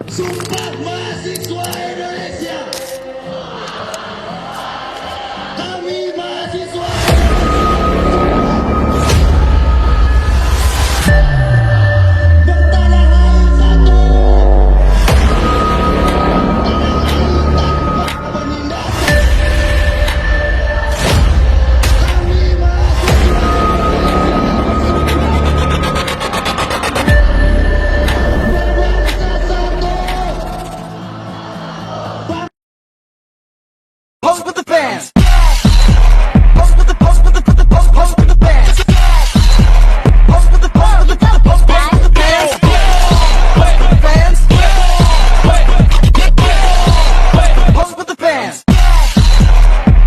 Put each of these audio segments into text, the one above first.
Sumpah Mahasiswa Indonesia. Kami mahasiswa bertanah air satu. Tanah air tanpa penindasan. Kami mahasiswa berbangsa satu. Pose with the fans. Pose with the pose with the pose with the fans. Pose with the pose with the pose with the fans. Pose with the fans. Pose with the fans.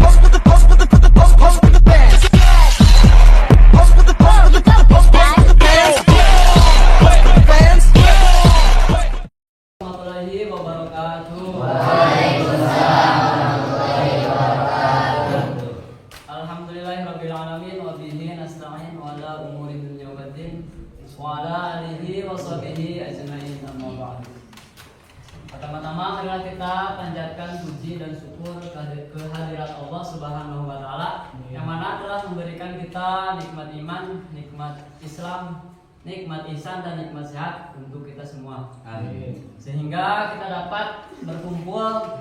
Pose with the pose with the pose with the fans. Pose with the pose with the pose with the fans. Fans. Warahmatullahi wabarakatuh. Alhamdulillahirrabbilalamin wa bihi nasta'in wa ala umuri dunya waddin wa ala alihi wa sahbihi ajma'in amma ba'd. Pertama-tama marilah kita panjatkan puji dan syukur kehadirat Allah Subhanahu wa taala yang mana telah memberikan kita nikmat iman, nikmat Islam, nikmat ihsan dan nikmat sehat untuk kita semua. Amin. Sehingga kita dapat berkumpul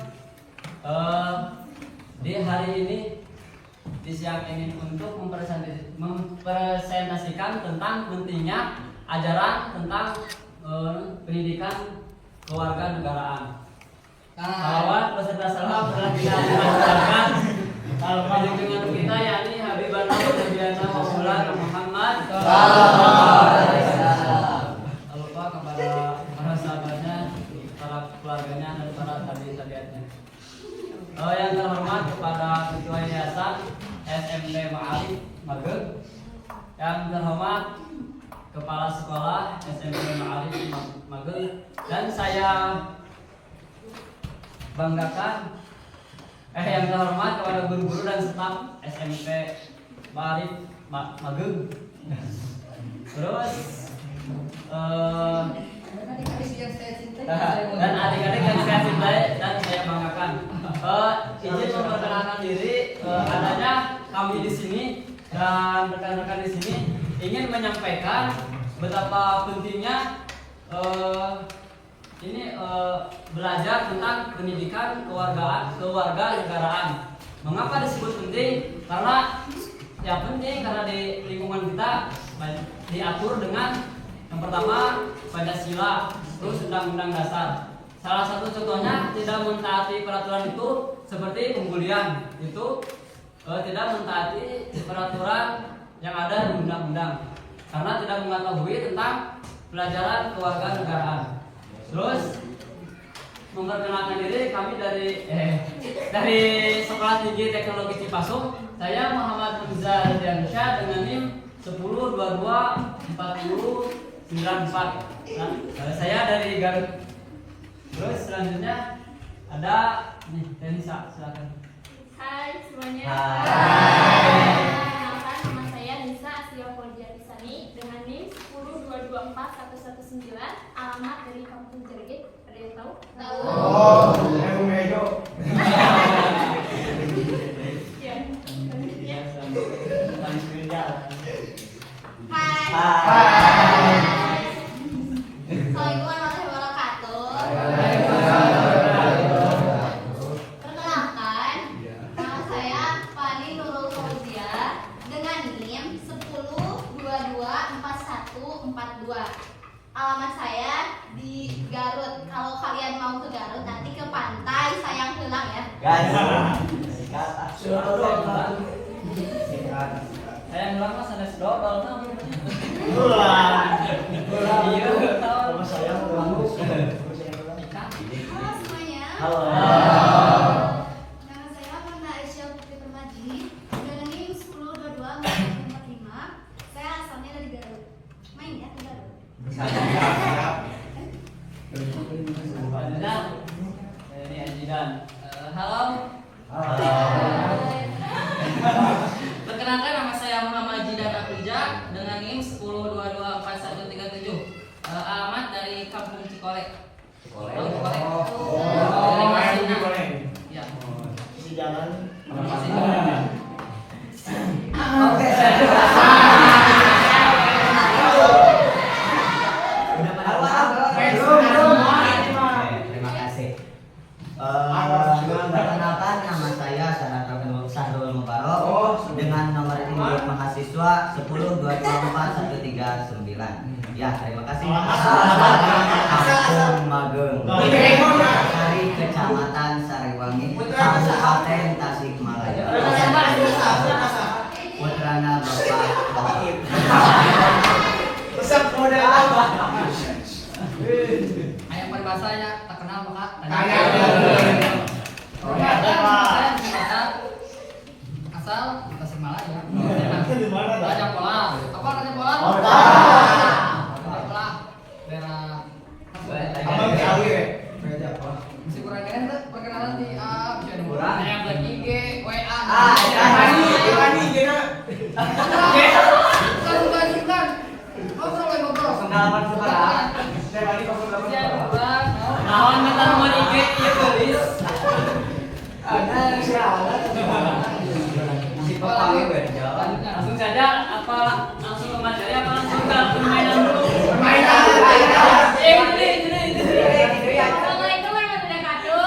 di hari ini, di siang ini untuk mempresentasikan tentang pentingnya ajaran tentang pendidikan kewarganegaraan. Salawat beserta salam telah kita ajarkan junjungan kita yakni Habibana Nabiana Maulana Muhammad sallallahu alaihi wasallam. Tak lupa kepada para sahabatnya, para keluarganya dan para tabi'in-tabi'atnya. Yang terhormat kepada Ketua Yayasan SMT Ma'arif Mageng, yang terhormat Kepala Sekolah SMT Ma'arif Mageng, dan saya banggakan yang terhormat kepada guru-guru dan staf SMT Ma'arif Mageng. Terus dan adik-adik yang saya cintai dan saya banggakan. Izin memperkenalkan diri, adanya kami di sini dan rekan-rekan di sini ingin menyampaikan betapa pentingnya belajar tentang pendidikan kewarganegaraan. Mengapa disebut penting? Karena penting karena di lingkungan kita diatur dengan yang pertama Pancasila, terus Undang-Undang Dasar. Salah satu contohnya tidak mentaati peraturan itu seperti pembulian, itu tidak mentaati peraturan yang ada di undang-undang karena tidak mengetahui tentang pelajaran kewarganegaraan. Terus memperkenalkan diri, kami dari Sekolah Tinggi Teknologi Cipasung. Saya Muhammad Hamzah Radiansyah dengan NIM 10224094. Saya dari Garut. Terus selanjutnya ada nih Denisa, silakan. Hai semuanya. Perkenalkan, nama saya Nisa Aslia Fordiatisani dengan NIM 10224119, alamat dari Kampung Jergit. Ada yang tahu? Tahu. Ya. Assalamualaikum warahmatullahi wabarakatuh. Perkenalkan, nama saya Fani Nurul Fauzia dengan NIM 10224142. Alamat saya di Garut. Kalau kalian mau ke Garut, nanti ke pantai Sayang Heulang ya. Saya bilang mas ada sedodol kan? Iya, Nama saya Halo semuanya. Halo. Nama saya Fanda Aisyah Putri Permadi dengan NIM 10224145. Saya asalnya dari Garut. Main ya ke Garut. Selanjutnya ini Ajidan. Halo. Perkenalkan, nama saya Muhammad Jidan Abdulja dengan NIM 10224137. Alamat dari Kampung Cikolek. Boleh. ini boleh. Ya. Si jalan. Masih. Oke. Terima kasih. Perkenalkan, nama saya Sahrul Mubarok dengan nomor induk mahasiswa 10224139. Ya, terima kasih. Kampung Mageng, dari Kecamatan Sariwangi, Kabupaten Tasikmalaya. Putrana Bapak. Resep model apa? Ayam peribahasanya tak kenal maka Tanya. asal Tasikmalaya. Di mana, Dak? Raja Pola. Apa Raja Pola? Oh, Raja Pola. Daerah Abang Ciawi ya? masih kurang keren tuh perkenalan di bisa Kurang. Ayam lagi IG, WA. Bukan. Ngobrol. Pengalaman sekarang. Nawan minta nomor IG ya tulis. Langsung saja apa langsung ke materi apa langsung ke permainan dulu? Assalamualaikum warahmatullahi wabarakatuh.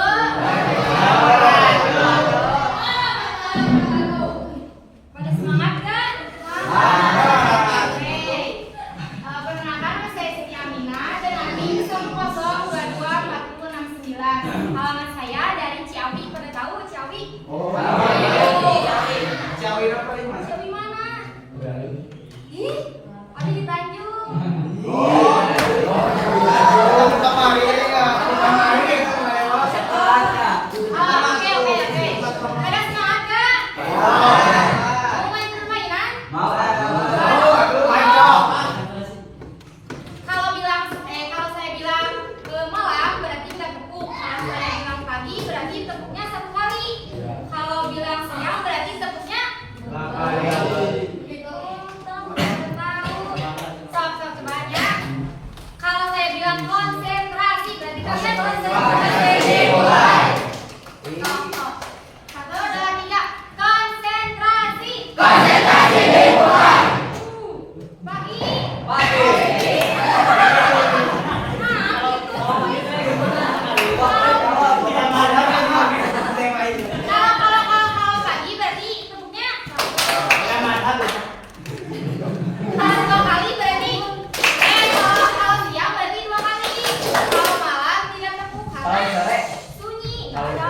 Pada semangat kan? Oke. Perkenalkan, nama saya Siti Aminah dan NIM 10222469. Halaman saya dari Ciawi. Pada tahu Ciawi? Ciawi apa nih mas? Ciawi mana? Ih, ada di Tanjung. Oke. Pada semangat kan? Mau main permainan? Kalau saya bilang malam berarti kita tepuk. Kalau saya bilang pagi berarti tepuknya 1 kali. Kalau bilang siang berarti tepuknya 2 kali. Gitu. Tahu. Sok sebanyak. Kalau saya bilang konsentrasi berarti kalian konsentrasi. Sok. 1, 2, 3. Konsentrasi. Pagi. Kalau pagi berarti tepuknya 2 kali berarti kalau siang berarti 2 kali. Kalau malam tidak tepuk karena sunyi. Nggak ada.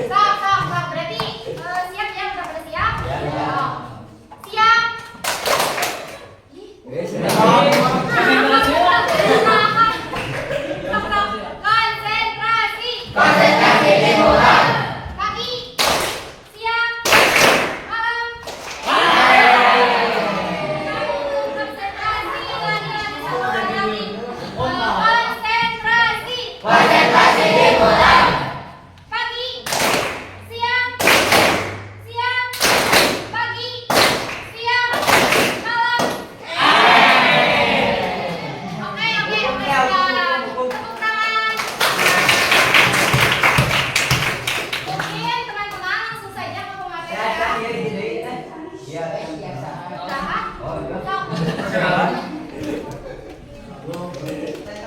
Sok berarti siap ya, udah pada siap? Siap. Konsentrasi. Pagi, siang, malam. Konsentrasi lagi satu lagi. Konsentrasi. Pagi, siang, pagi, siang, malam. Oke. Tepuk tangan. Mungkin teman-teman langsung saja ke pemateri.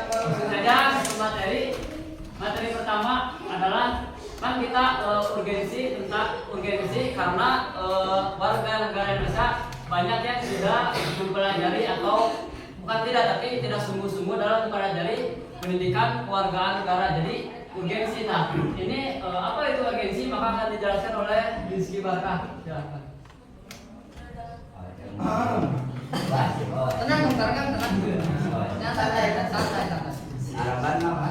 Langsung saja ke materi pertama adalah kan kita urgensi karena warga negara Indonesia banyak yang sudah mempelajari atau bukan tidak tapi tidak sungguh-sungguh dalam mempelajari pendidikan kewargaan negara, jadi urgensi. Nah ini apa itu urgensi maka akan dijelaskan oleh Rizky Barkah. Silakan. Tenang dong, tenang. Santai. Harapan apa?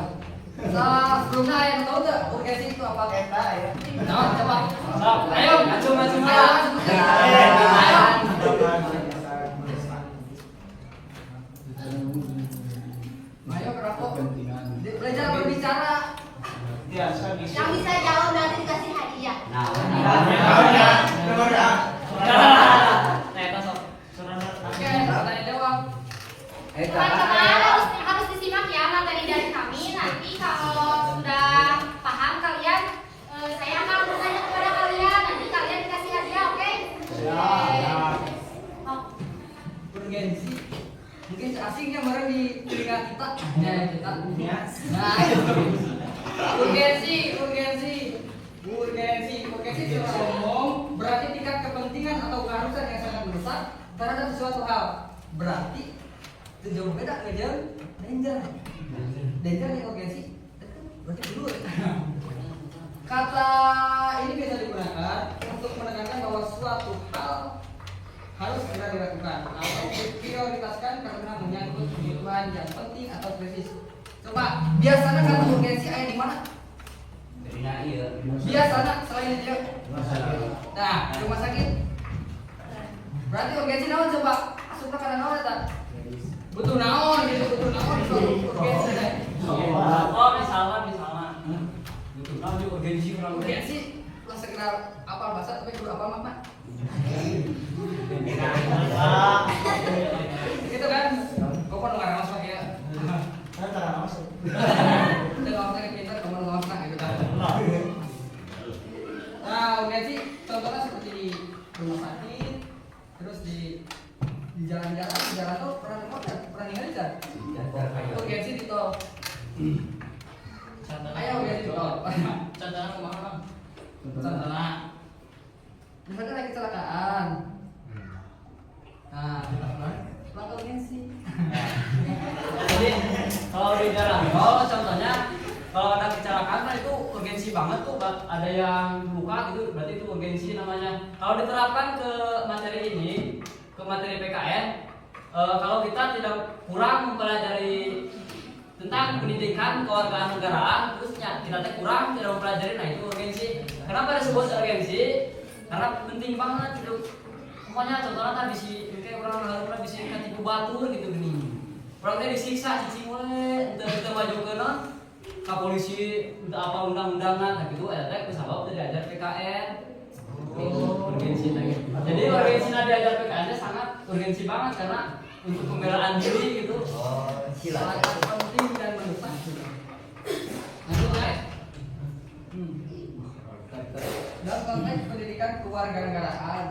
Sebelumnya yang tahu nggak urgensi itu apa? Nah, coba. Ayo, maju. Ayo, kerakok. Belajar berbicara. Yang bisa jawab nanti dikasih hadiah. Oke, tanya jawab. Eh, Teman-teman harus disimak ya materi dari kami. kita. Nah, urgensi secara umum berarti tingkat kepentingan atau keharusan yang sangat mendesak terhadap sesuatu hal. Berarti itu jauh beda dengan danger. Danger yang urgensi berarti dulu. Kata ini bisa digunakan untuk menekankan bahwa suatu hal harus segera dilakukan atau diprioritaskan karena menyangkut kebutuhan yang penting atau krisis. Coba biasanya kata urgensi ada di mana? Biasanya selain itu. Nah, di rumah sakit. Berarti urgensi naon coba? Asup karena naon eta? Butuh naon gitu, butuh naon itu urgensi. Oh, misalnya. Butuh naon juga urgensi kurang Urgensi lah segera apal bahasa tapi kudu apal mah. Gitu kan? Kok kan ngarang masuk ya? Kan cara masuk. Udah ngomongin pintar, kamu ngomong gitu kan? Nah, urgensi contohnya seperti di rumah sakit, terus di jalan tuh pernah ningali kan? Urgensi di tol. Ayo urgensi di tol. Contohnya kumaha Bang? Contohnya, misalnya lagi kecelakaan. Nah, pelanggan urgensi. Jadi kalau di jalan tol contohnya kalau ada kecelakaan kan itu urgensi banget tuh, ada yang luka gitu berarti itu urgensi namanya. Kalau diterapkan ke materi ini, ke materi PKN, kalau kita tidak kurang mempelajari tentang pendidikan kewarganegaraan, terusnya kita kurang tidak mempelajari, nah itu urgensi. Kenapa disebut urgensi? Karena penting banget itu. Pokoknya contohnya kan bisi kayak orang bisi katipu batur gitu gini. Orangnya disiksa cicing we, kita maju ke ka polisi minta apa undang-undangan, nah gitu eta teh sabab teh diajar PKN. Urgensi teh. Jadi urgensi diajar PKN sangat urgensi banget karena untuk pembelaan diri gitu. Sangat penting dan mendesak. Lanjut guys. Dalam konteks pendidikan kewarganegaraan,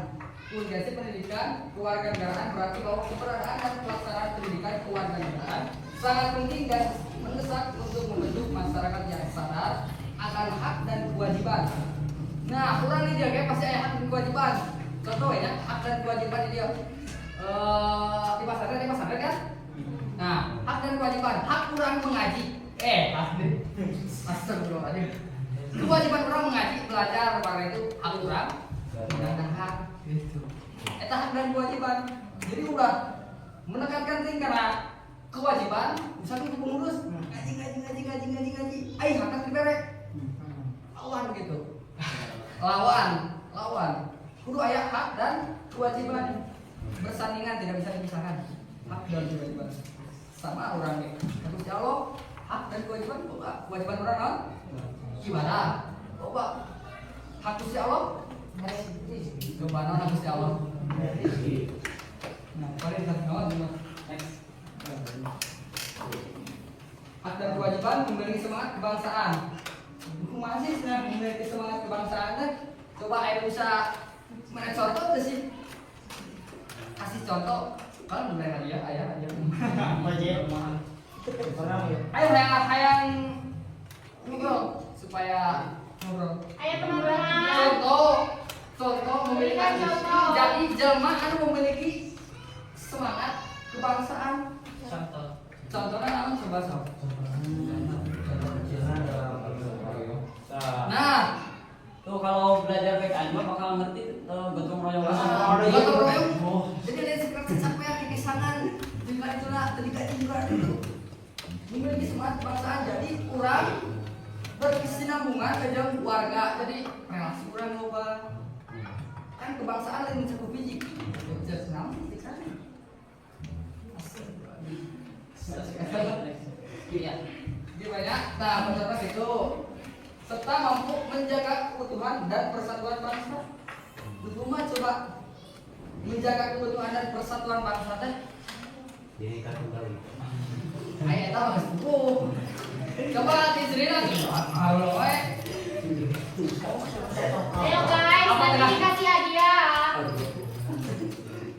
urgensi pendidikan kewarganegaraan berarti bahwa keberadaan dan pelaksanaan pendidikan kewarganegaraan sangat penting dan mendesak untuk membentuk masyarakat yang sadar akan hak dan kewajiban. Nah, orang ini dia kayak pasti ada hak dan kewajiban. Contoh ya, hak dan kewajiban ini dia. Di pesantren kan? Nah, hak dan kewajiban. Hak orang mengaji. Astagfirullahaladzim. Kewajiban orang mengaji, belajar, karena itu hak orang. Dan hak gitu. Eta hak dan kewajiban. Jadi udah menekankan tinggi karena kewajiban, misalnya untuk pengurus ngaji. Ayo hak dibere. Lawan gitu. Lawan. Kudu aya hak dan kewajiban. Bersandingan, tidak bisa dipisahkan. Hak dan kewajiban. Sama orang nih. Terus Allah, hak dan kewajiban, kewajiban orang non? Ibadah. Coba. Hak Gusti Allah. Coba non hak Gusti Allah. Nah, paling hak non next. Hak dan kewajiban memiliki semangat kebangsaan. Masih senang memiliki semangat kebangsaan. Coba ayo bisa mana contoh tuh sih? Kasih contoh. Kalau mulai lagi ya, ayah aja. Ayo hayang ngobrol supaya ngobrol. Ayo teman-teman. Contoh memiliki Contoh. jadi jelma kan memiliki semangat kebangsaan. Contohnya apa coba sob? Nah, Tuh kalau belajar PKN mah bakal ngerti gotong royong. gotong royong. Jadi ada seperti sampai yang kisanan juga itulah ketika juga itu memiliki semangat kebangsaan. Jadi kurang berkesinambungan dengan warga. Jadi relasi kurang loba. Kan kebangsaan lain mencakup biji. Jadi senang di sana. Iya. Gimana? Nah, menurut itu serta mampu menjaga keutuhan dan persatuan bangsa. Bagaimana coba menjaga keutuhan dan persatuan bangsa teh? Jadi kan kembali. Ayo tahu mas buku. Coba diceritakan. Halo, Ayo guys, nanti dikasih hadiah.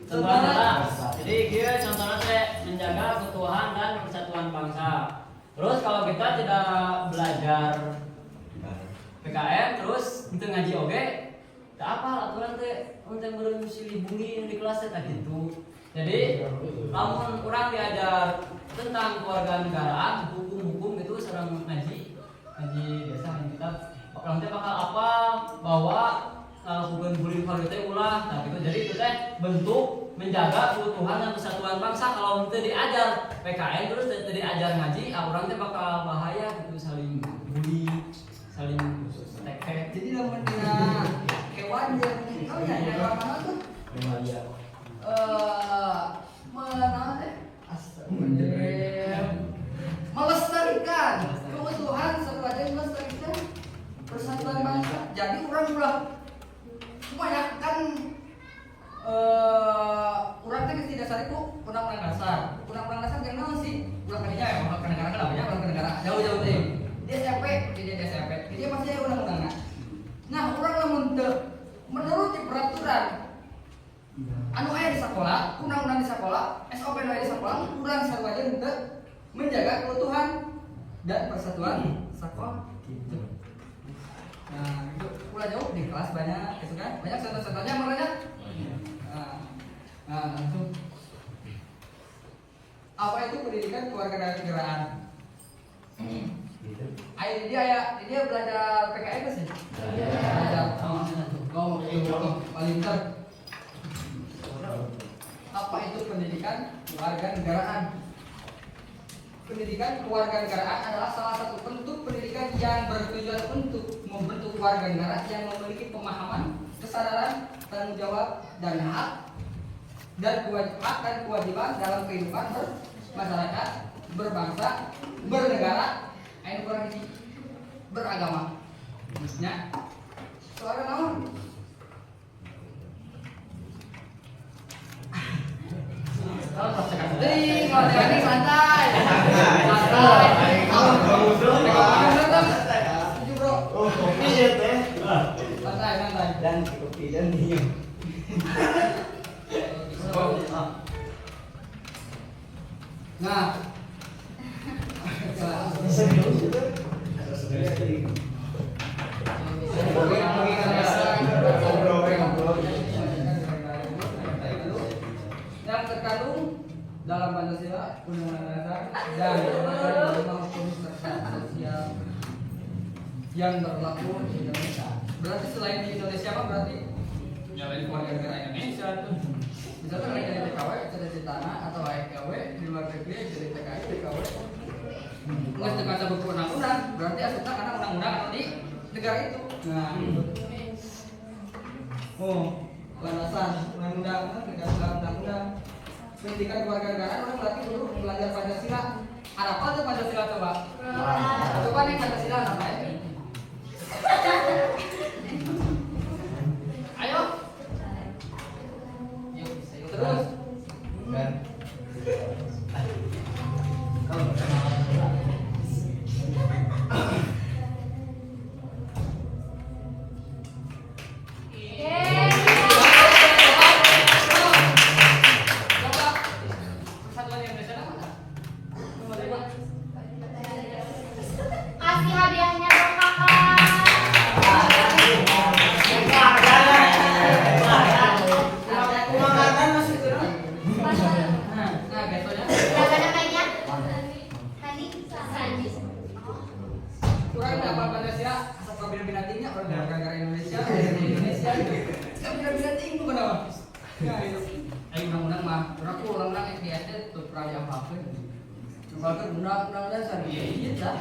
Contohnya, jadi dia contohnya teh menjaga keutuhan dan persatuan bangsa. belajar PKN terus itu ngaji oge tak apa aturan teh untuk meureun silih bunyi di kelas teh gitu. Jadi lamun urang diajar tentang keluarga negaraan, hukum-hukum itu sareng ngaji biasa ngaji kitab. Orang teh bakal apa bahwa hubungan bullying teh ulah nah gitu. Jadi itu teh bentuk menjaga keutuhan dan kesatuan bangsa. Kalau teu diajar PKN terus teu diajar ngaji, orang teh bakal bahaya gitu saling bully, saling tek-tek. Jadi lamun dina hewan yang oh ya hewan mana tuh? Mana teh? Melestarikan keutuhan serta melestarikan persatuan bangsa. Jadi orang ulah kebanyakan orang teh tidak dasar itu undang-undang dasar. Undang-undang dasar yang naon sih? Ulah kadinya ya, ulah negara kenapa ya? Ulah negara jauh-jauh teh. Dia SMP, dia SMP. Dia pasti ada undang-undangna. Nah, orang lamun teu menuruti peraturan anu aya di sekolah, undang-undang di sekolah, SOP anu aya di sekolah, urang sarua teu menjaga keutuhan dan persatuan sekolah. Nah, itu pula jauh di kelas banyak, gitu kan? Banyak contoh-contohnya makanya. Nah, langsung. Apa itu pendidikan kewarganegaraan? Dia belajar PKN sih. Belajar. Paling pintar. Apa itu pendidikan kewarganegaraan? Pendidikan kewarganegaraan adalah salah satu bentuk pendidikan yang bertujuan untuk membentuk warga negara yang memiliki pemahaman, kesadaran, tanggung jawab, dan hak dan kewajiban dalam kehidupan bermasyarakat, berbangsa, bernegara, beragama. Maksudnya, soalnya naon? Jadi, kalau ini santai. Santai. Dan kopi dan minum. Nah, yang terkandung dalam Pancasila, Undang-Undang Dasar dan hukum serta sosial yang berlaku di Indonesia. Berarti selain di Indonesia apa berarti? Selain keluarga negara Indonesia tuh. Misalkan lagi dari TKW, dari tanah atau AEKW di luar negeri dari TKI, TKW. Nggak terkata buku undang-undang, berarti aslinya karena undang-undang atau di negara itu. Nah, landasan undang-undang, undang-undang. Pendidikan kewarganegaraan orang berarti dulu belajar Pancasila. Ada apa tuh Pancasila coba? Coba nih Pancasila namanya. Ayo. Terus. Kasih hadiahnya dong kakak. Bagaimana kayaknya? Sandi. Kurang apa Pancasila? Asal kabin-kabin tinggi orang negara Indonesia, Indonesia. Kabin-kabin tinggi bukan apa? Ya itu. Ayo undang-undang mah, undang-undang SD tuh pernah apa-apa. Coba kan undang-undang dasar iya dah.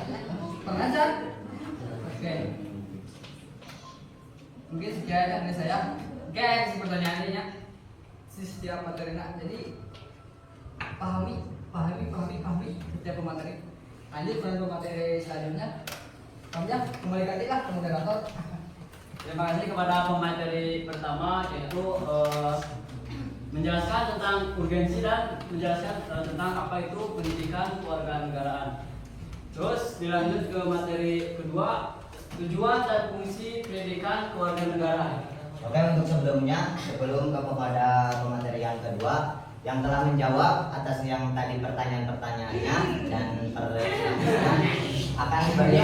Pernah kan? Oke. Mungkin sekian dari saya. Oke, pertanyaannya setiap materinya. Jadi pahami setiap materi. Lanjut ke materi selanjutnya. Kamu ya kembali lagi lah ke moderator. Terima kasih kepada pemateri pertama yaitu menjelaskan tentang urgensi dan menjelaskan tentang apa itu pendidikan kewarganegaraan. Terus dilanjut ke materi kedua, tujuan dan fungsi pendidikan kewarganegaraan. Oke, untuk sebelum kepada pemateri yang kedua yang telah menjawab atas yang tadi pertanyaan-pertanyaannya dan pertanyaannya akan beri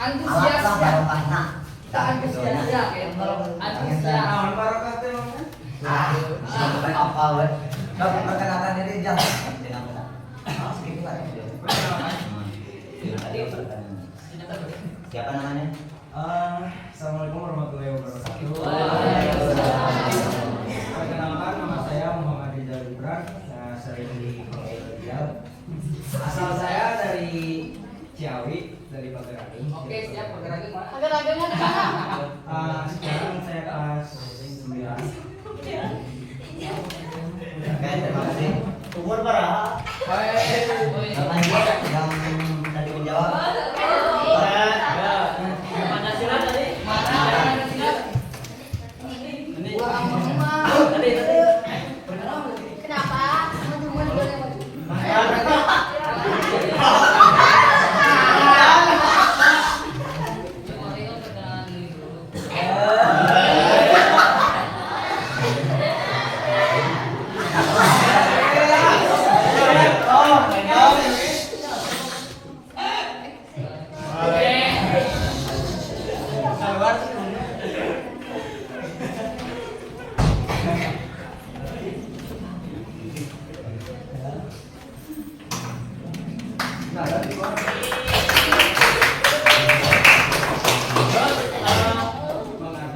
Antusias lah ya. barokahna. Dah gitu Antusias ya, nya. kayak kalau Antusias. antusias. Naon barokah teh Mang? Sampai apa weh? Sok perkenalkan diri jang. Dengan benar. Segitu kan. Tadi perkenalan. Siapa namanya? Assalamualaikum warahmatullahi wabarakatuh. Waalaikumsalam. Perkenalkan, nama saya Muhammad Rizal Gibran. Saya sering dipanggil Rizal. Asal saya dari Ciawi, dari Pageraning. Oke, siap pergerakan mana? Agar-agarnya sekarang. Sekarang saya kelas 9. Oke, terima kasih. Umur berapa? Namanya yang tadi menjawab. Pancasila tadi. Pancasila. Ini. Gua ampun mah. Tadi. Kenapa? Teman-teman boleh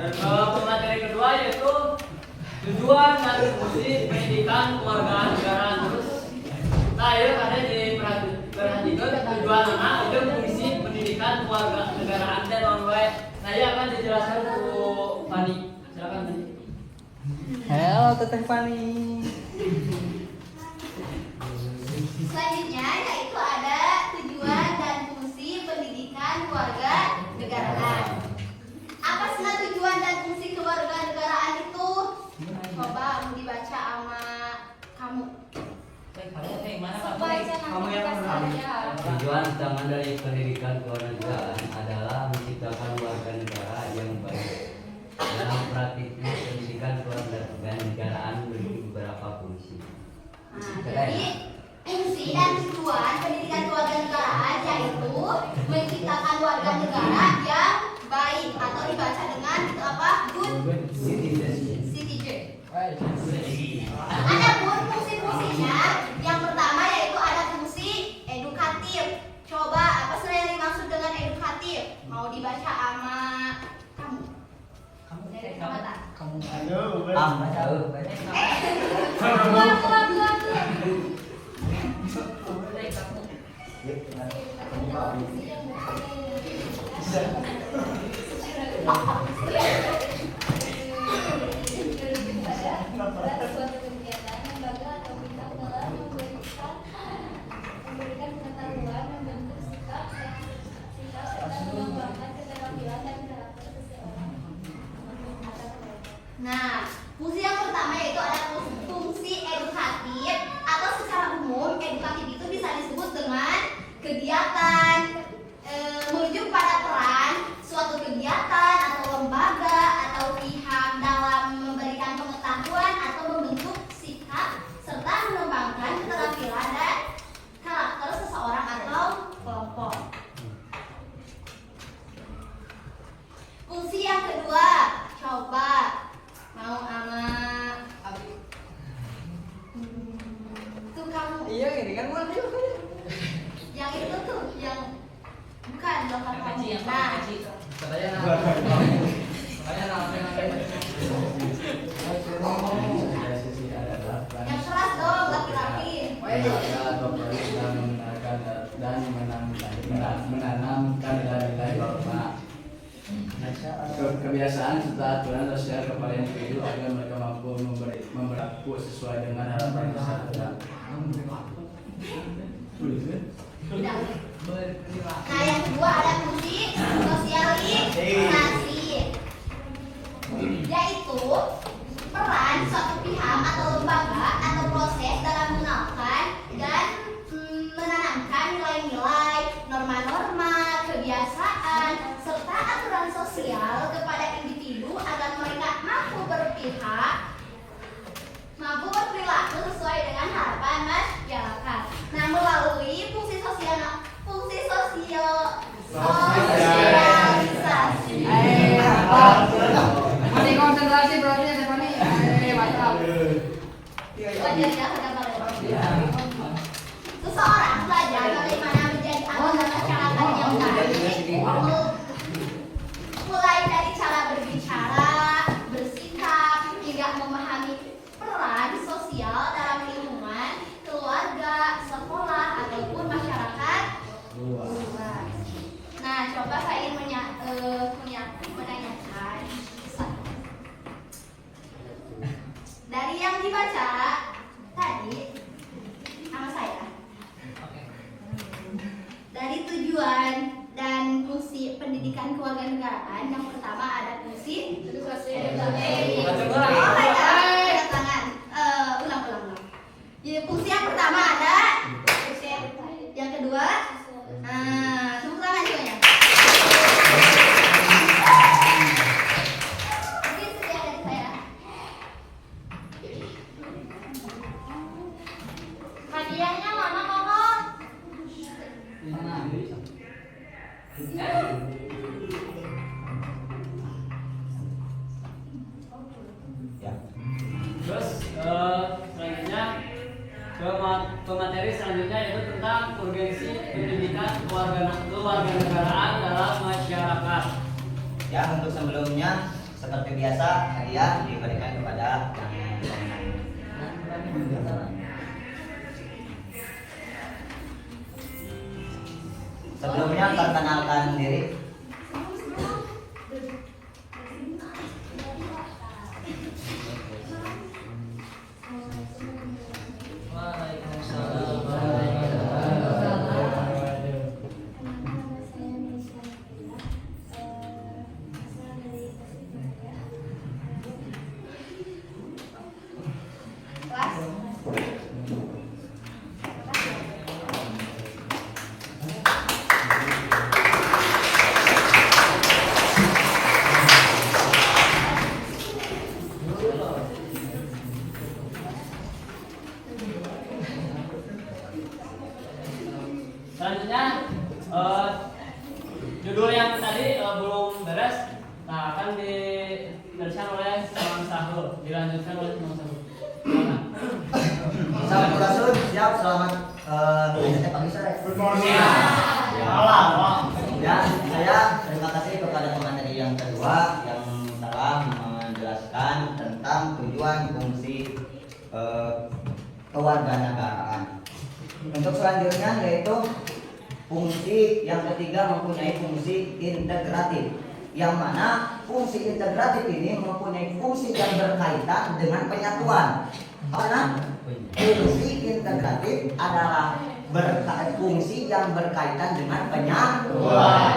Pemateri kedua yaitu tujuan dan fungsi pendidikan keluarga negara. Terus nah ya ada diperhatikan tujuan anak itu fungsi pendidikan keluarga negaraan dan non baik. Nah ya akan dijelaskan Bu Fani. Silakan Fani. Halo, Teteh Fani. Selanjutnya yaitu ada tujuan dan fungsi pendidikan keluarga negaraan. Apa sih tujuan dan fungsi keluarga negaraan itu? Coba mau dibaca sama kamu. Baca Kamu yang saja. Tujuan utama dari pendidikan kewarganegaraan adalah menciptakan warga negara yang baik. Dalam praktiknya, pendidikan kewarganegaraan memiliki beberapa fungsi. Nah, jadi fungsi dan tujuan pendidikan kewarganegaraan yaitu menciptakan warga negara yang baik atau dibaca dengan apa? Good citizen. Adapun fungsi-fungsinya, yang pertama yaitu ada fungsi edukatif. Coba apa sih yang dimaksud dengan edukatif? Mau dibaca sama kamu? Dari kamu tak? Aduh, Tahu. Keluar. Suatu kegiatan lembaga atau bidang telah memberikan pengetahuan, membentuk sikap serta mengembangkan keterampilan dan karakter seseorang. Nah, fungsi yang pertama yaitu ada fungsi edukatif atau secara umum edukatif itu bisa disebut dengan kegiatan menuju pada peran suatu kegiatan atau lembaga atau pihak dalam memberikan pengetahuan atau membentuk sikap serta mengembangkan keterampilan dan karakter seseorang atau kelompok. Fungsi yang kedua, coba mau sama Abi. Tuh kamu. Iya, ini kan mulai. Yang itu tuh yang bukan lokal Yang kamu. kecil, yang Nah, kecil. Katanya nama. yang keras dong laki-laki. Dan menanamkan nilai-nilai norma, kebiasaan serta aturan sosial kepada individu agar mereka mampu berlaku sesuai dengan harapan masyarakat. Tidak. Nah, yang kedua ada fungsi sosialisasi, yaitu peran suatu pihak atau lembaga atau proses dalam mengenalkan dan menanamkan nilai-nilai, norma-norma, kebiasaan, serta aturan sosial kepada individu agar mereka mampu berperilaku sesuai dengan harapan masyarakat. Nah, melalui fungsi sosial ya sudah boleh. Seseorang belajar bagaimana menjadi anggota masyarakat yang baik. Mulai dari cara berbicara, bersikap, hingga memahami peran sosial dalam lingkungan, keluarga, sekolah, ataupun masyarakat luas. Nah, coba saya ingin menanyakan dari yang dibaca tadi sama saya. Dari tujuan dan fungsi pendidikan kewarganegaraan, yang pertama ada fungsi edukasi. Oh my God, ada tangan. Ulang. Jadi fungsi yang pertama ada, yang kedua, tepuk tangan semuanya. Mungkin sekian dari saya. Hadiahnya mana mohon? Ya. Terus selanjutnya ke materi selanjutnya yaitu tentang urgensi pendidikan kewarganegaraan dalam masyarakat. Ya, untuk sebelumnya seperti biasa hadiah diberikan kepada yang pemenang. Sebelumnya perkenalkan diri. Selanjutnya judul yang tadi belum beres, nah akan dituliskan oleh Mang Sahul, dilanjutkan oleh Mang Sahul. Sampurasun, siap, selamat pagi sore. Ya, saya terima kasih kepada pemateri yang kedua yang telah menjelaskan tentang tujuan fungsi kewarganegaraan. Untuk selanjutnya yaitu fungsi yang ketiga mempunyai fungsi integratif, yang mana fungsi integratif ini mempunyai fungsi yang berkaitan dengan penyatuan. Karena fungsi integratif adalah fungsi yang berkaitan dengan penyatuan.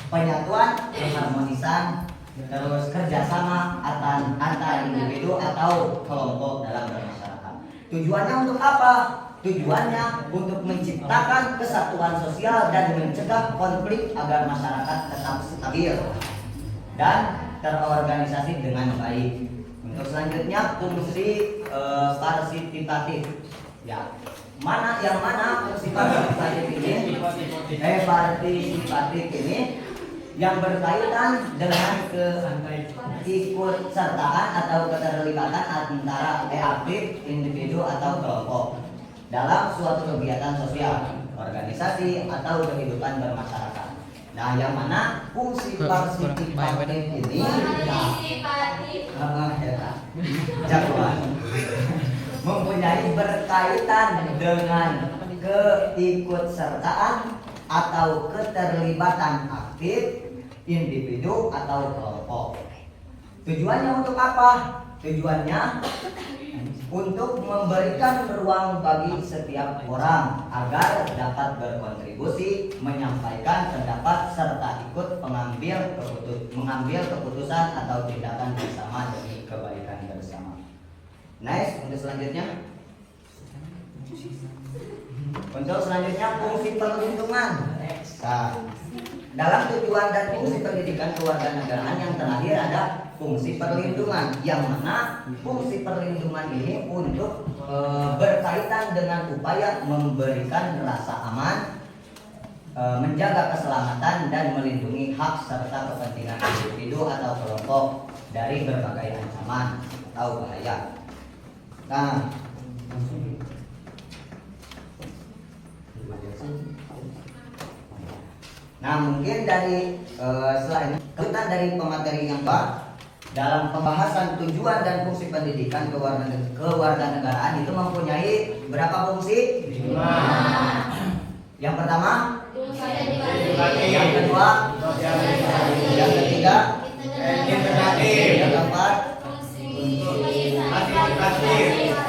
Penyatuan, pengharmonisan, terus kerjasama antar individu atau kelompok dalam bermasyarakat. Tujuannya untuk apa? Tujuannya untuk menciptakan kesatuan sosial dan mencegah konflik agar masyarakat tetap stabil dan terorganisasi dengan baik. Untuk selanjutnya fungsi partisipatif. Ya, yang mana fungsi partisipatif ini yang berkaitan dengan keikutsertaan atau keterlibatan antara aktif individu atau kelompok dalam suatu kegiatan sosial, organisasi atau kehidupan bermasyarakat. Nah, yang mana fungsi partisipatif ini mempunyai berkaitan dengan keikutsertaan atau keterlibatan aktif individu atau kelompok. Tujuannya untuk apa? Tujuannya untuk memberikan ruang bagi setiap orang agar dapat berkontribusi, menyampaikan pendapat serta ikut mengambil keputusan atau tindakan bersama demi kebaikan bersama. Nice, untuk selanjutnya. Untuk selanjutnya fungsi perlindungan. Nah, dalam tujuan dan fungsi pendidikan kewarganegaraan yang terakhir ada fungsi perlindungan, yang mana fungsi perlindungan ini untuk berkaitan dengan upaya memberikan rasa aman, menjaga keselamatan dan melindungi hak serta kepentingan individu atau kelompok dari berbagai ancaman tahu bahaya. Nah mungkin dari selain kita dari pemateri yang dalam pembahasan tujuan dan fungsi pendidikan kewarganegaraan itu mempunyai berapa fungsi? 5. Yang pertama, yang kedua, yang ketiga, yang keempat,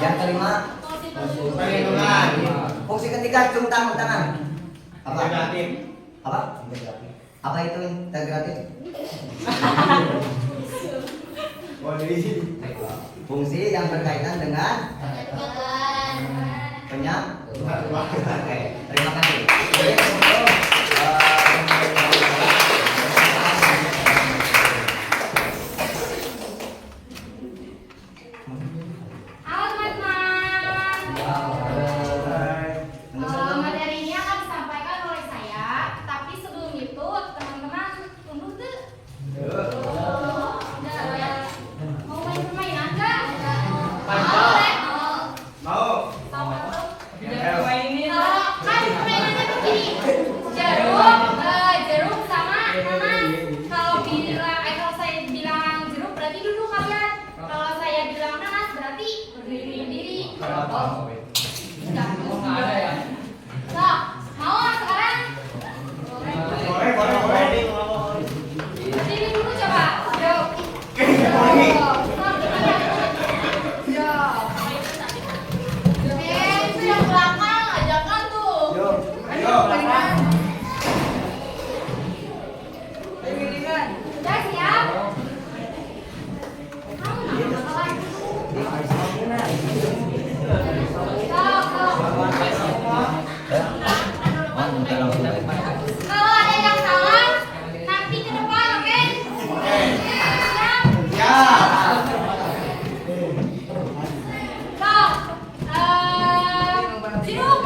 yang kelima, fungsi ketiga cium tangan. Apa? Apa itu integratif? Fungsi yang berkaitan dengan Oke, terima kasih. Halo teman-teman. Materi ini akan disampaikan oleh saya, tapi sebelum itu teman-teman tunduk tuh. Mau main permainan nggak? Mau. Kan permainannya begini. Jeruk sama nanas. Kalau saya bilang jeruk berarti duduk kalian. Kalau saya bilang nanas berarti berdiri. Sudah. So, mau sekarang? Berdiri dulu coba. Yuk. Itu yang belakang ajakan tuh. Udah siap? Kamu nggak masalah. Kalau ada yang salah, nanti ke depan, oke? Siap? Jeruk.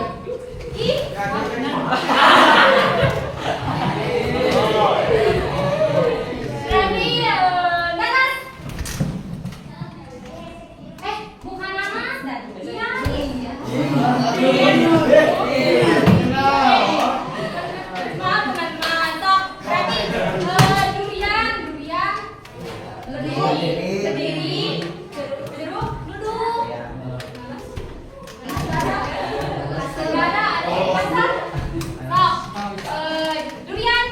Berarti nanas. Bukan nanas dan maaf teman-teman. Sok, berarti durian. Berdiri. Jeruk duduk. Segala ada yang pasang. Durian.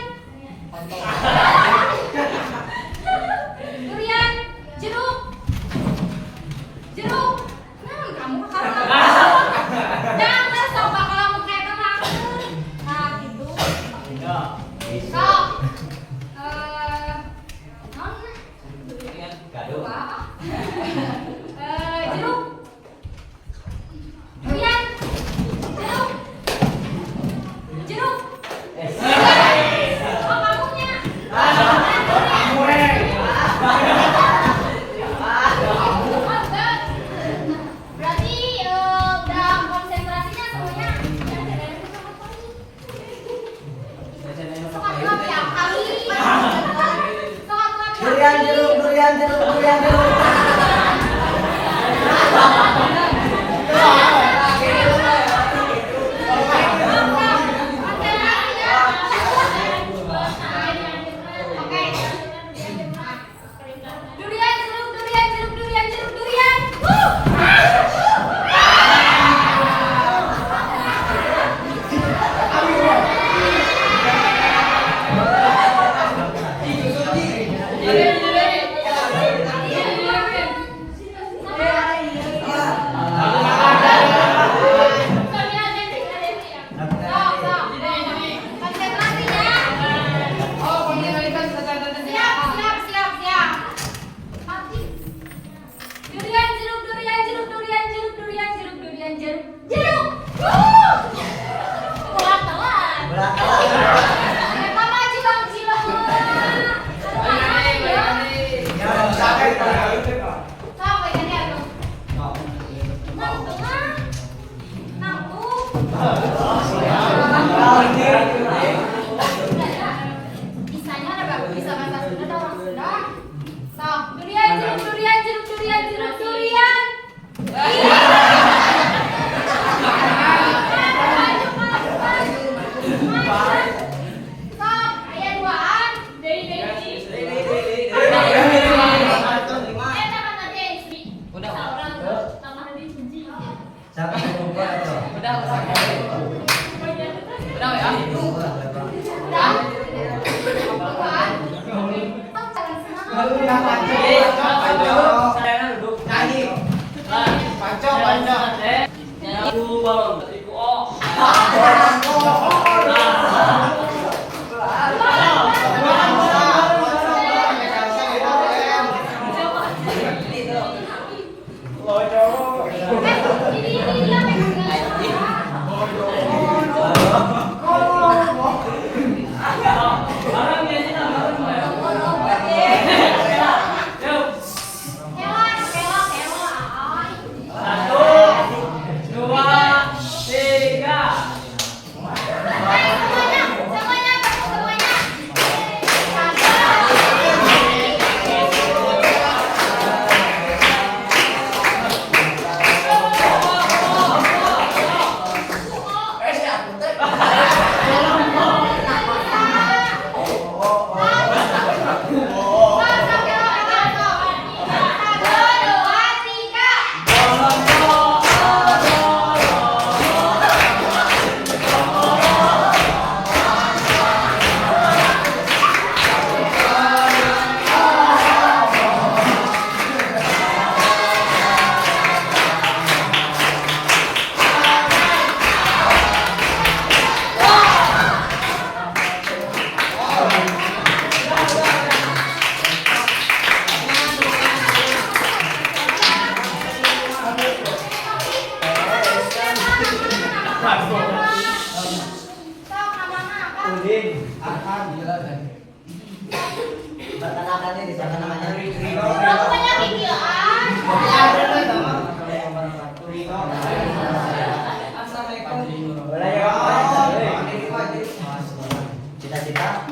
Jeruk. Kamu jangan sok bakal kamu kayak teman. Siapa yang lupa itu? Udah ya. Saya duduk. Nyanyi. Pancong. Aku balon, iku oh. Pertanakannya di sana namanya Rino. Namanya Rikian. Cita-cita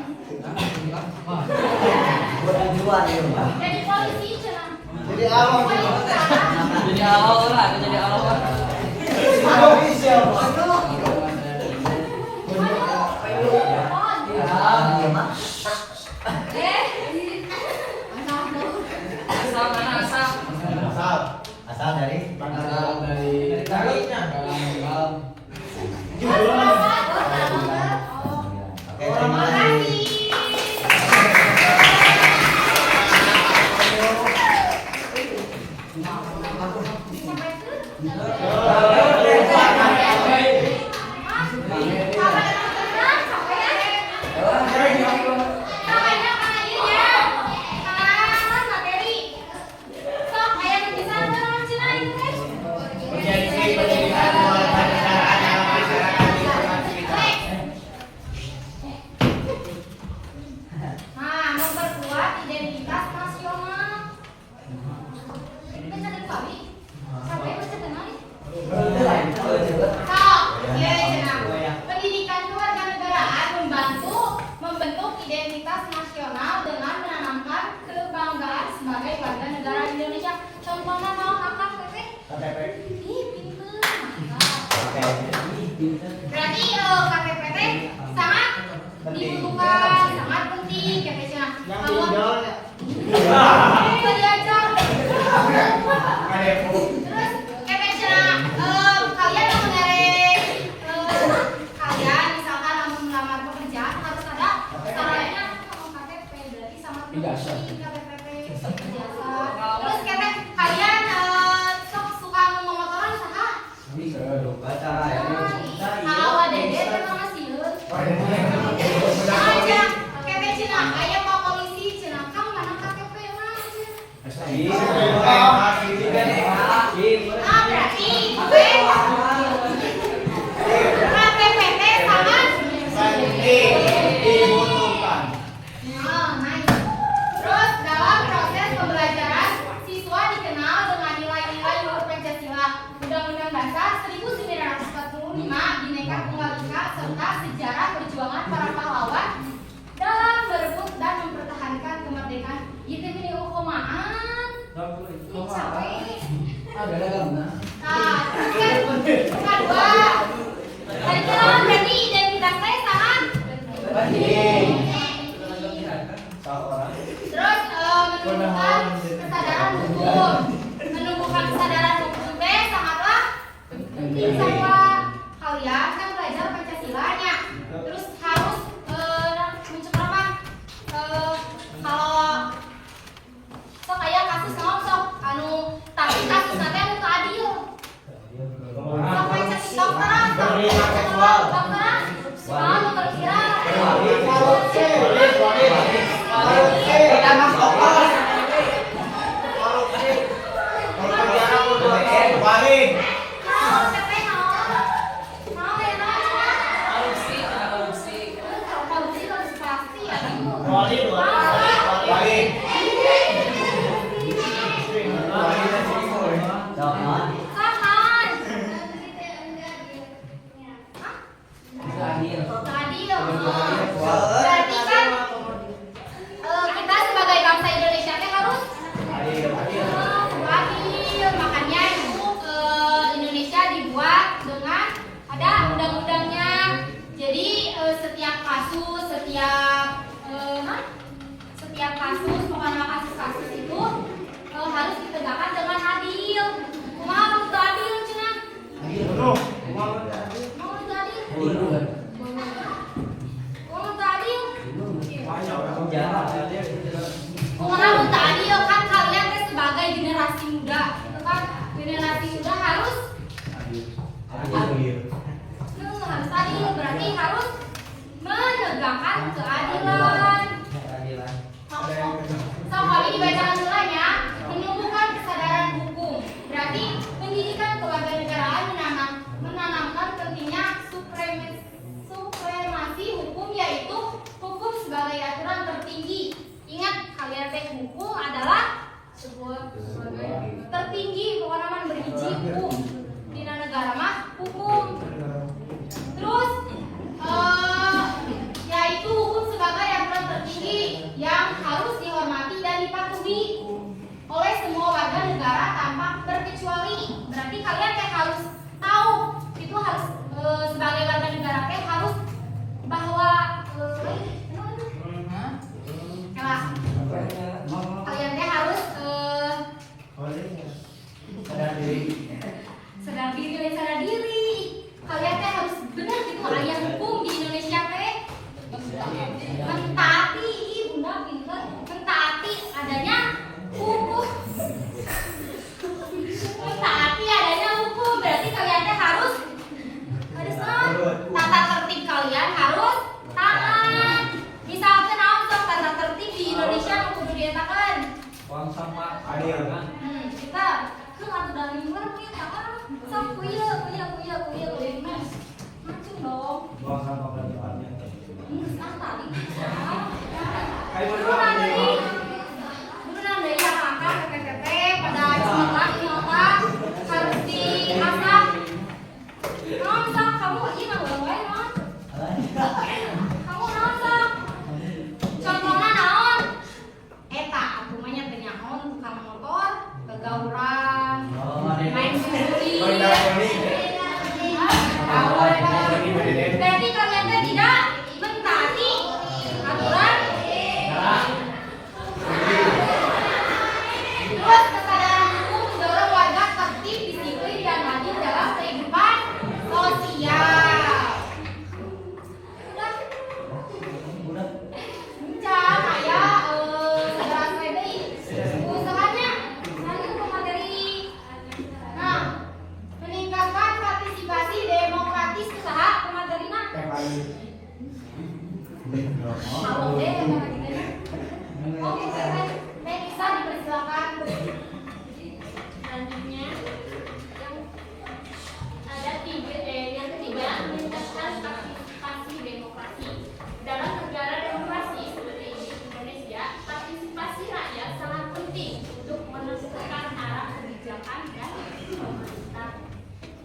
buat tujuan ya Pak. Jadi polisi cenah. Jadi awal. Jadi awal lah, jadi awal. Asal dari Oke, terima kasih. Nah, memperkuat identitas nasional. Baca dan Fabi. Sampai baca kenal. Sok, iya cenah. Pendidikan kewarganegaraan membentuk identitas nasional dengan menanamkan kebanggaan sebagai warga negara Indonesia. Contohnya mau kakak Pepe? Ih, pinter. Berarti KTP sangat dibutuhkan, sangat penting KTP-nya. Kalau bisa diajar. Terus KTP-nya kalian yang menarik kalian misalkan mau melamar pekerjaan harus ada syaratnya sama KTP, berarti sangat penting KTP ijazah. Terus KTP kalian sok suka memotoran saha? Kalau ada dede terima kasih. Aja KTP cina, kayak mau polisi cina, kamu mana KTP mana? Berarti KTP sangat dibutuhkan. nice. Terus dalam proses pembelajaran siswa dikenal dengan nilai-nilai luhur Pancasila, Undang-Undang Dasar 1945, Bhinneka Tunggal Ika, serta sejarah perjuangan para pahlawan dalam merebut dan mempertahankan kemerdekaan. Itu ini hukumaan. Ih, capek. Nah, terus kan kedua. Tadi kan berarti identitas saya sangat penting. Terus menumbuhkan kesadaran hukum. Menumbuhkan kesadaran hukum sangatlah penting. Berarti kan kita sebagai bangsa Indonesia harus adil. Makanya itu Indonesia dibuat dengan ada undang-undangnya. Jadi setiap kasus, pokoknya kasus-kasus itu harus ditegakkan dengan adil. Kumaha untuk adil cenah? Mau untuk adil? Kumaha untuk adil kan kalian teh sebagai generasi muda, gitu kan? Generasi muda harus harus adil, berarti harus menegakkan keadilan. So, kali dibacakan mulanya menumbuhkan kesadaran hukum. Berarti pendidikan kewarganegaraan menanamkan pentingnya supremasi hukum, yaitu hukum sebagai aturan tertinggi. Ingat kalian teh hukum adalah sebuah tertinggi, pokoknya man berhiji hukum di negara mah hukum. Terus yaitu hukum sebagai aturan tertinggi yang harus dihormati dan dipatuhi oleh semua warga negara tanpa terkecuali. Berarti kalian teh harus tahu itu harus sebagai warga negara teh harus bahwa kalian teh harus sadar diri. Kalian teh harus benar gitu aya hukum di Indonesia teh. Mentaati, bunda pinter, mentaati adanya hukum. Mentaati adanya hukum, berarti kalian teh harus tata tertib kalian harus taat. Misalkan sok tata tertib di Indonesia kudu dietakan. Buang sampah. Kita atuh dari luar punya tangan sok kuya mas. Macam dong. Buang sampah berarti. Tadi. Pada nyota harus diasah. Nonton kamu ini nggak kamu nonton. Contohnya naon? Eta aku banyak penyaon tukang motor, kegauran, main sendiri. Berarti kalian tidak mentaati aturan. Terus kesadaran hukum mendorong warga tertib, disiplin, dan hadir dalam kehidupan sosial. Udah. Mencang ayah segera SPBI. Usahanya nanti untuk materi. Nah, meningkatkan partisipasi demokratis usaha pematerinya. Halo deh, oke, bisa dipersilakan. Selanjutnya yang ada yang ketiga, meningkatkan partisipasi demokrasi. Dalam negara demokrasi seperti Indonesia, partisipasi rakyat sangat penting untuk menentukan arah kebijakan dan pemerintah.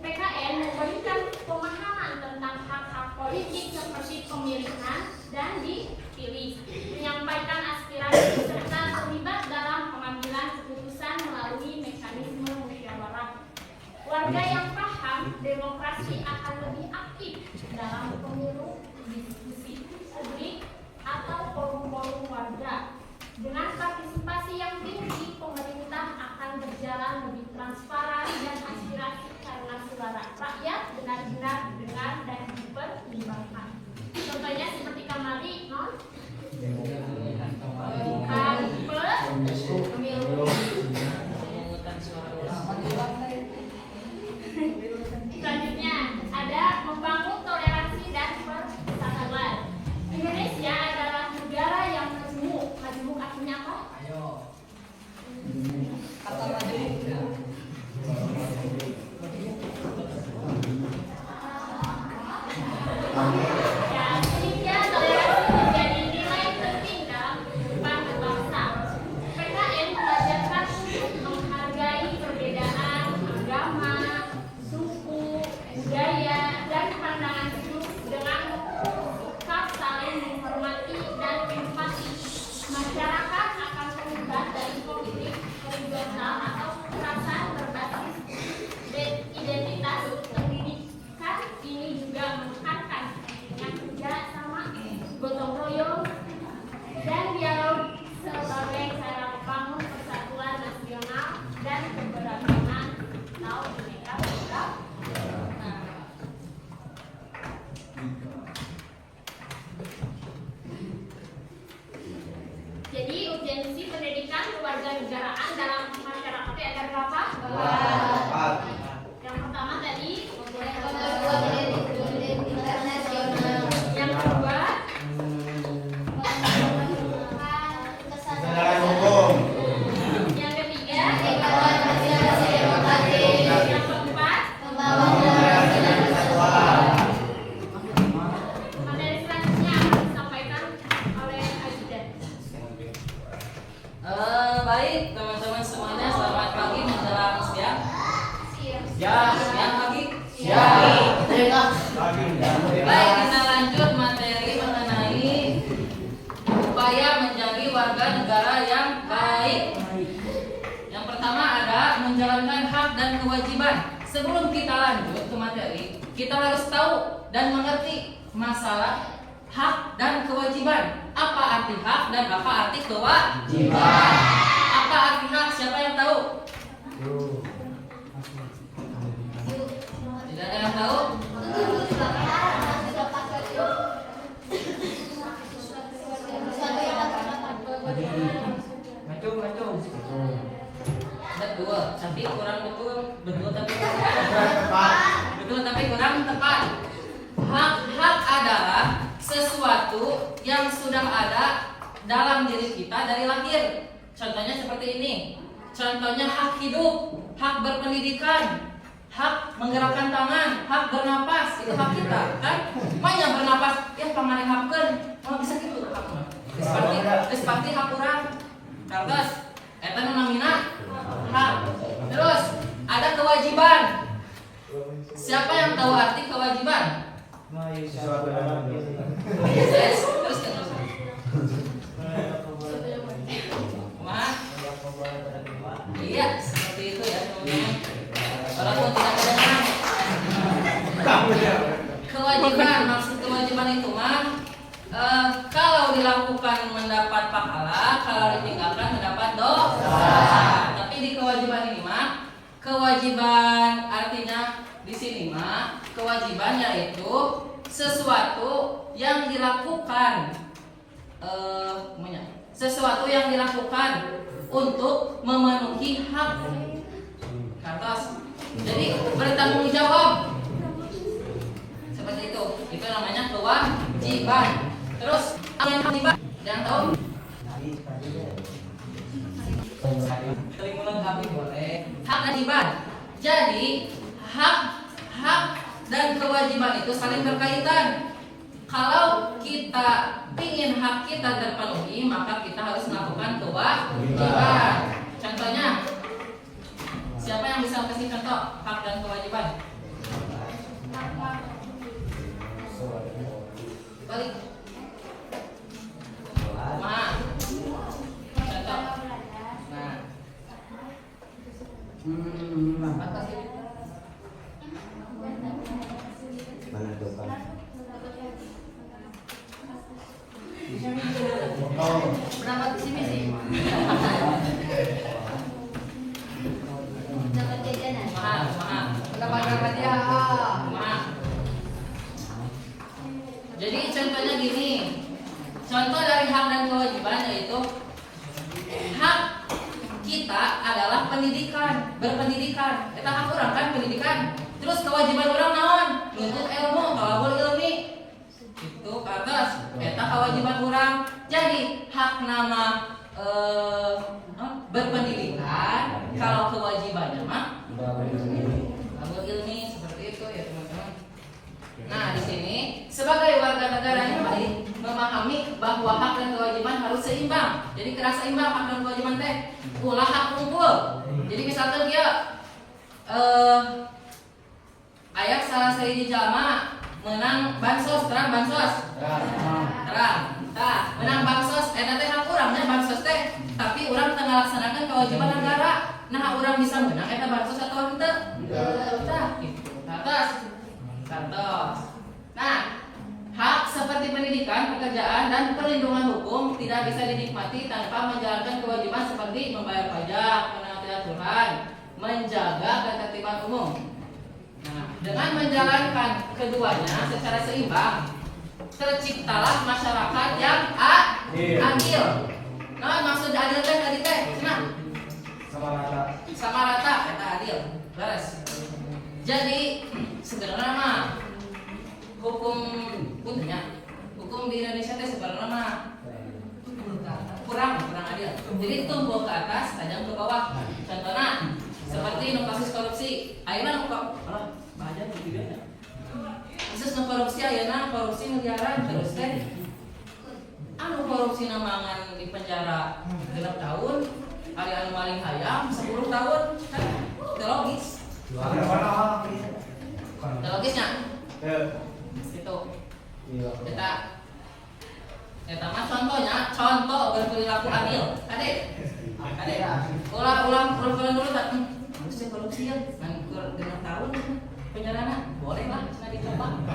PKN memberikan pemahaman tentang hak-hak politik seperti pemilihan dan dipilih, menyampaikan aspirasi serta terlibat dalam pengambilan keputusan melalui mekanisme musyawarah. Warga yang paham demokrasi akan lebih aktif dalam pemilu, diskusi publik, atau forum-forum warga. Dengan partisipasi yang tinggi, pemerintah akan berjalan lebih transparan dan aspirasi karena suara rakyat benar-benar didengar dan dipertimbangkan. Contohnya seperti kamari, non? Pemilu. Selanjutnya ada membangun toleransi Ya, demikian toleransi menjadi nilai penting dalam kehidupan berbangsa. PKN mengajarkan untuk menghargai perbedaan agama, suku, budaya, dan pandangan hidup dengan sikap saling menghormati dan empati. Masyarakat akan terlibat dari politik horizontal atau kekerasan berbasis identitas. Pendidikan ini juga menekankan pentingnya kerja sama, gotong royong, dan dialog sebagai cara membangun persatuan nasional dan keberagaman atau Bhinneka Tunggal Ika. Jadi urgensi pendidikan kewarganegaraan dalam masyarakat ada berapa? Yang pertama tadi yang kedua Kesadaran hukum. yang ketiga yang keempat materi selanjutnya akan disampaikan oleh Ajudan. Baik teman-teman semuanya, selamat pagi menjelang siang. Ya, siang pagi. Baik, kita lanjut materi mengenai upaya menjadi warga negara yang baik. Yang pertama ada menjalankan hak dan kewajiban. Sebelum kita lanjut ke materi, kita harus tahu dan mengerti masalah hak dan kewajiban. Apa arti hak dan apa arti kewajiban? Apa arti hak? Siapa yang tahu? Tidak ada yang tahu? Macung. Betul, tapi kurang betul tapi betul tapi kurang tepat. Hak adalah sesuatu yang sudah ada dalam diri kita dari lahir. Contohnya seperti ini. Contohnya hak hidup, hak berpendidikan, hak menggerakkan tangan, hak bernapas, itu hak kita, kan? Banyak bernapas, ya pamane hakkeun, mau bisa gitu hak. Seperti hak urang. Terus eta nu namina hak. Terus ada kewajiban. Siapa yang tahu arti kewajiban? Yes, terus. Kumaha? Iya, seperti itu ya teman-teman. Walaupun tidak kedengaran. Kewajiban, maksud kewajiban itu mah kalau dilakukan mendapat pahala, kalau ditinggalkan mendapat dosa. Tapi di kewajiban ini mah, kewajiban artinya di sini mah kewajiban yaitu sesuatu yang dilakukan, sesuatu yang dilakukan untuk memenuhi hak. Kantos. Jadi bertanggung jawab. Seperti itu. Itu namanya kewajiban. Terus yang kewajiban, yang tahu? Saling melengkapi boleh. Hak dan kewajiban. Jadi hak dan kewajiban itu saling berkaitan. Kalau kita ingin hak kita terpenuhi, maka kita harus melakukan kewajiban. Contohnya, siapa yang bisa kasih contoh hak dan kewajiban? Balik. Maaf. Contoh. Nah. Apa sih? Berangkat ke sini sih. Dapat jajanan. Maaf. Dapat ya. Maaf. Jadi contohnya gini. Contoh dari hak dan kewajiban yaitu hak kita adalah pendidikan, berpendidikan. Kita hak orang kan pendidikan. Terus kewajiban orang naon? Nuntut ilmu, kalau ilmi. Itu ke atas. Eta kewajiban orang. Jadi hak nama berpendidikan, kalau kewajibannya mah ilmi seperti itu ya teman-teman. Nah, di sini sebagai warga negara yang baik memahami bahwa hak dan kewajiban harus seimbang. Jadi kira seimbang hak dan kewajiban teh ulah hak kumpul. Jadi misalkan dia ayat salah sahiji jalma menang bansos, terang bansos. Terang. Nah, menang bansos eta teh hak urang nya bansos teh, tapi urang teu ngalaksanakeun kewajiban negara. Nah, urang bisa menang eta bansos atau henteu? Tah, gitu. Kantos. Nah, hak seperti pendidikan, pekerjaan, dan perlindungan hukum tidak bisa dinikmati tanpa menjalankan kewajiban seperti membayar pajak, menaati aturan, menjaga ketertiban umum. Nah, dengan menjalankan keduanya secara seimbang, terciptalah masyarakat yang adil. Nah, maksud adil teh tadi teh, cenah? Sama rata, eta adil. Beres. Jadi sebenarnya mah hukum hukum di Indonesia teh sebenarnya mah kurang adil. Jadi tumpul ke atas, tajam ke bawah. Contohnya seperti kasus korupsi, ayeuna bahagia tidaknya. Kasus korupsi ayeuna korupsi miliaran terus teh anu korupsi namangan di penjara 6 tahun, ari anu maling hayam 10 tahun. Kan teu logis. Logisnya itu kita mah contoh berperilaku adil. Adek ulang dulu tak harusnya korupsi ya kan 6 tahun penjara boleh lah cina dicoba.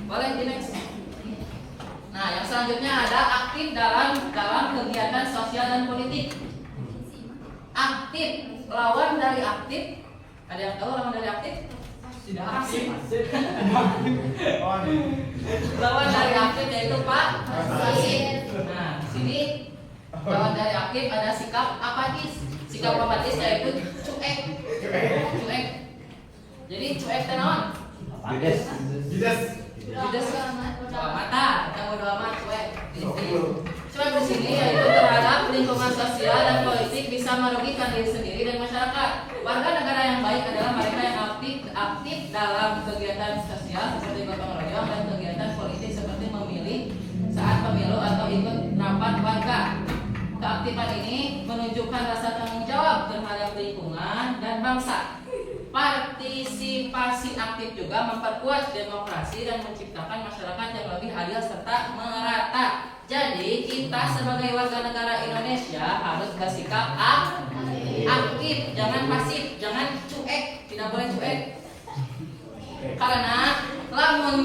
Boleh di next. Nah, yang selanjutnya ada aktif dalam kegiatan sosial dan politik. Aktif, lawan dari aktif. Ada yang tahu lawan dari aktif? Tidak aktif. Lawan dari aktif yaitu pasif. Nah, di sini lawan dari aktif ada sikap apatis. Sikap apatis yaitu cuek. Jadi cuek teh naon? Judes. Mata, kita bodo amat cuek. Cuek di sini yaitu terhadap lingkungan sosial dan politik bisa merugikan diri sendiri dan masyarakat. Warga negara yang baik adalah mereka yang aktif dalam kegiatan sosial seperti gotong royong dan kegiatan politik seperti memilih saat pemilu atau ikut rapat warga. Keaktifan ini menunjukkan rasa tanggung jawab terhadap lingkungan dan bangsa. Partisipasi aktif juga memperkuat demokrasi dan menciptakan masyarakat yang lebih adil serta merata. Jadi kita sebagai warga negara Indonesia harus bersikap aktif, jangan pasif, jangan cuek, tidak boleh cuek. Karena lamun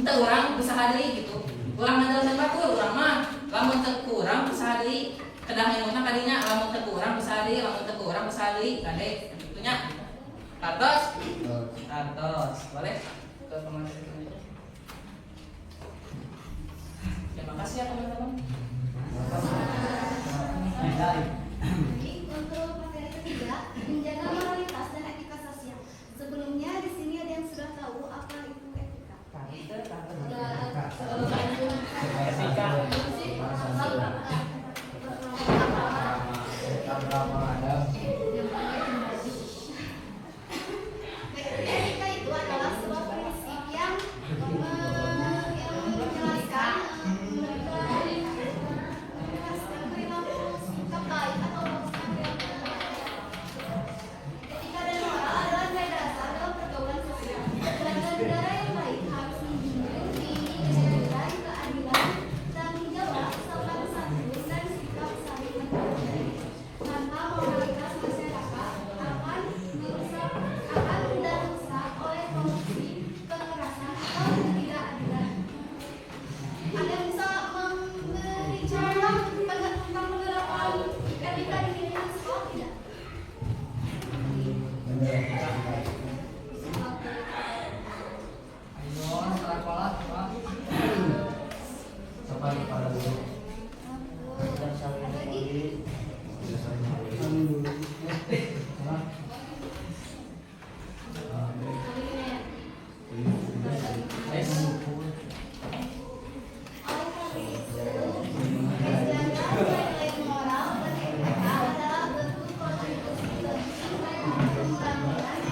teu urang usaha deui gitu. Urang ngandalkeun batur, urang mah lamun teu kurang usaha deui. Kedah nyamutna kadinya lamun teu kurang usaha deui, lamun teu kurang usaha deui, kade gitunya. Kartos. Boleh? Ke komentar selanjutnya. Terima kasih ya teman-teman. Untuk materi ketiga, menjaga moralitas dan etika sosial. Sebelumnya di sini ada yang sudah tahu apa itu etika. Etika itu adalah sebuah prinsip yang menjelaskan perilaku sikap baik atau perilaku. Etika dan moral adalah nilai dasar dalam pergaulan sosial. Warga negara yang baik harus menjunjung tinggi kejujuran, keadilan, tanggung jawab, sopan santun, dan sikap saling menghargai. Tanpa moralitas masyarakat akan mudah rusak oleh korupsi, kekerasan, atau ketidakadilan. Ada yang bisa memberi contoh tentang penerapan etika di lingkungan sekolah tidak? Ayo, sekolah coba. Ada lagi? Oleh karena itu, menjaga nilai moral dan etika adalah bentuk kontribusi bagi mengurangi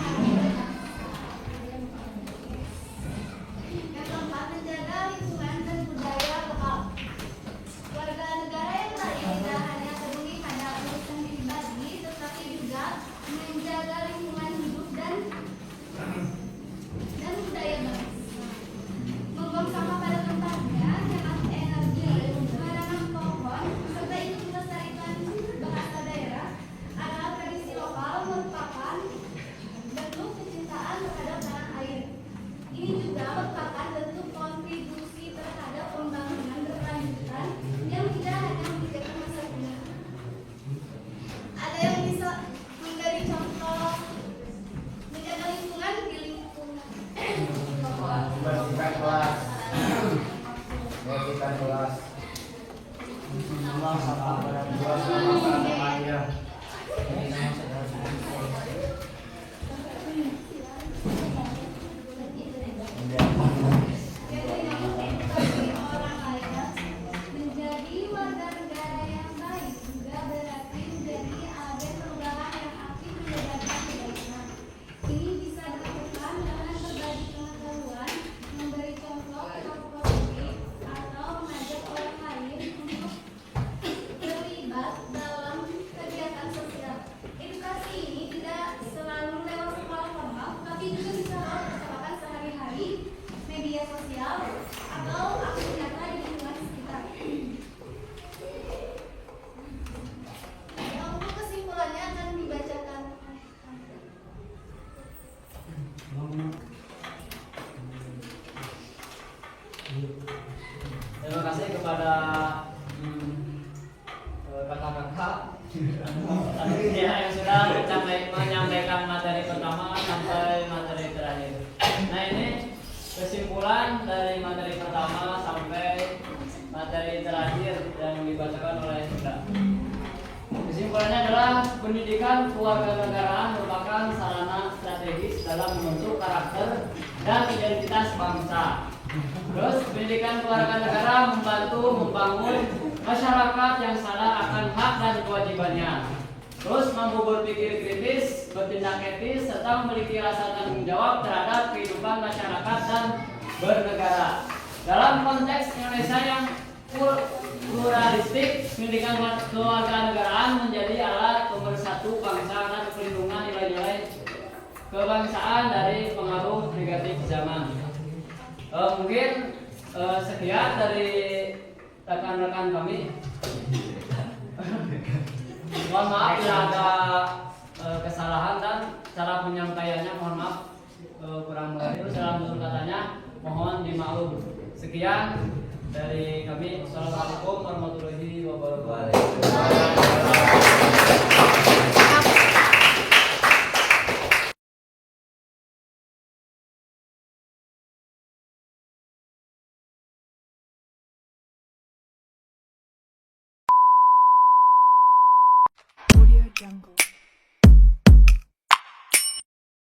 pendidikan kewarganegaraan merupakan sarana strategis dalam membentuk karakter dan identitas bangsa. Terus pendidikan kewarganegaraan membantu membangun masyarakat yang sadar akan hak dan kewajibannya. Terus mampu berpikir kritis, bertindak etis, serta memiliki rasa tanggung jawab terhadap kehidupan masyarakat dan bernegara. Dalam konteks Indonesia yang pluralistik, pendidikan kewarganegaraan menjadi alat pemersatu bangsa dan perlindungan nilai-nilai kebangsaan dari pengaruh negatif zaman. Mungkin sekian dari rekan-rekan kami. Mohon maaf bila ada kesalahan dan cara penyampaiannya, mohon maaf kurang mengerti. Dalam tutur katanya mohon dimaklum. Sekian dari kami. Assalamualaikum warahmatullahi wabarakatuh. Audio Jungle.